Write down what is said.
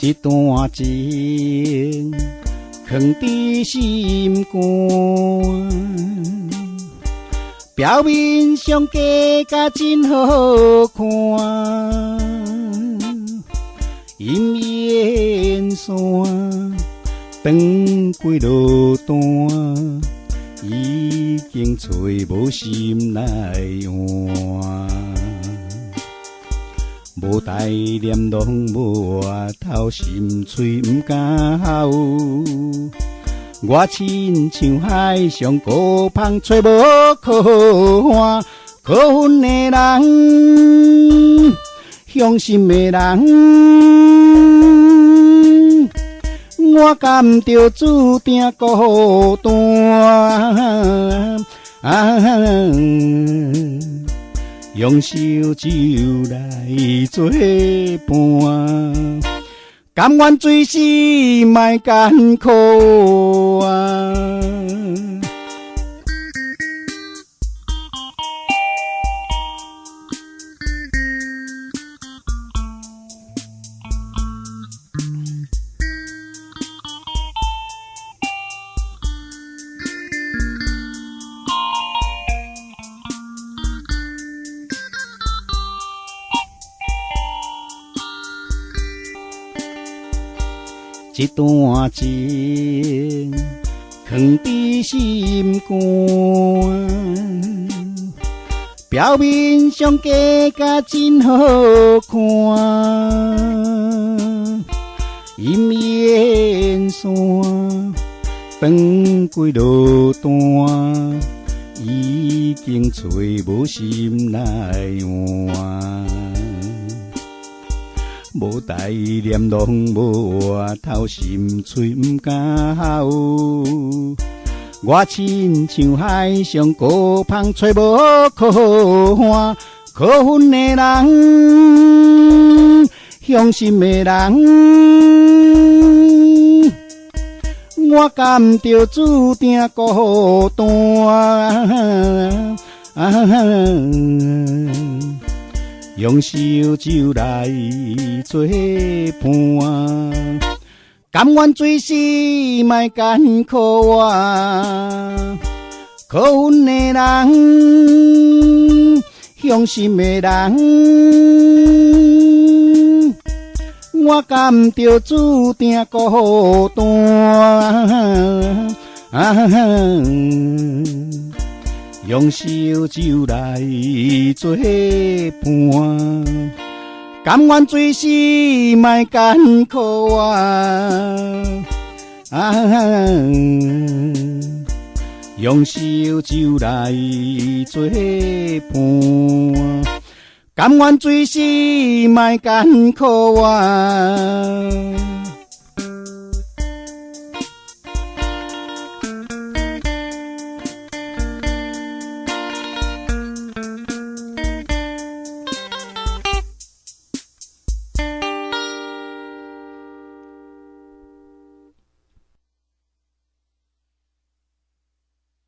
一段情藏伫心肝，表面上假甲真好看，阴烟山长几落单，已经找无心来换。无待念拢无话头，心嘴毋敢吼。我亲像海上孤芳，找无靠岸。可恨的人，伤心的人，我甘着注定孤单。用烧酒来作伴，甘愿醉死莫艰苦啊！一段情藏伫心肝，表面上假甲真好看，阴烟山长几落单，已经找无心来换。无待念拢无话头，心嘴毋敢吼。我亲像海上孤芳，找无靠岸。可恨的人，伤心的人，我甘着注定孤单。用烧酒来作伴，甘愿醉死莫艰苦啊！可恨的人，伤心的人，我甘着注定孤单。用烧酒来作伴，甘愿醉死莫艰苦啊！用烧酒来作伴，甘愿醉死莫艰苦啊！